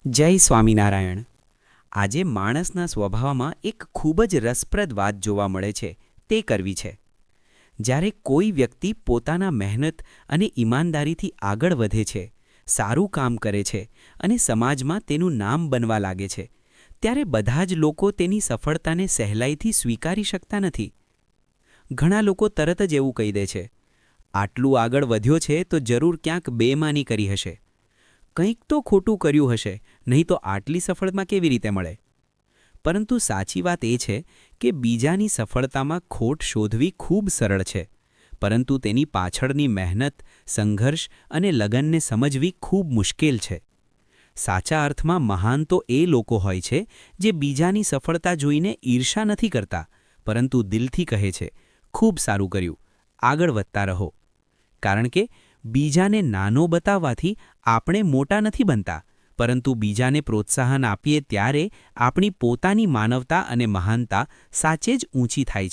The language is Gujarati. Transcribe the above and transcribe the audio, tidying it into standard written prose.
જય સ્વામિનારાયણ. આજે માણસના સ્વભાવમાં એક ખૂબ જ રસપ્રદ વાત જોવા મળે છે તે કરવી છે. જ્યારે કોઈ વ્યક્તિ પોતાના મહેનત અને ઈમાનદારીથી આગળ વધે છે, સારું કામ કરે છે અને સમાજમાં તેનું નામ બનવા લાગે છે, ત્યારે બધા જ લોકો તેની સફળતાને સહેલાઈથી સ્વીકારી શકતા નથી. ઘણા લોકો તરત જ એવું કહી દે છે, આટલું આગળ વધ્યો છે તો જરૂર ક્યાંક બેમાની કરી હશે, કંઈક તો ખોટું કર્યું હશે, નહીં તો આટલી સફળતા કેવી રીતે મળે. પરંતુ સાચી વાત એ છે કે બીજાની સફળતામાં ખોટ શોધવી ખૂબ સરળ છે, પરંતુ તેની પાછળની મહેનત, સંઘર્ષ અને લગનને સમજવી ખૂબ મુશ્કેલ છે. સાચા અર્થમાં મહાન તો એ લોકો હોય છે જે બીજાની સફળતા જોઈને ઈર્ષા નથી કરતા, પરંતુ દિલથી કહે છે, ખૂબ સારું કર્યું, આગળ વધતા રહો. કારણ કે બીજાને નાનો બતાવવાથી આપણે મોટા નથી બનતા, પરંતુ બીજાને પ્રોત્સાહન આપીએ ત્યારે આપણી પોતાની માનવતા અને મહાનતા સાચે જ ઊંચી થાય છે.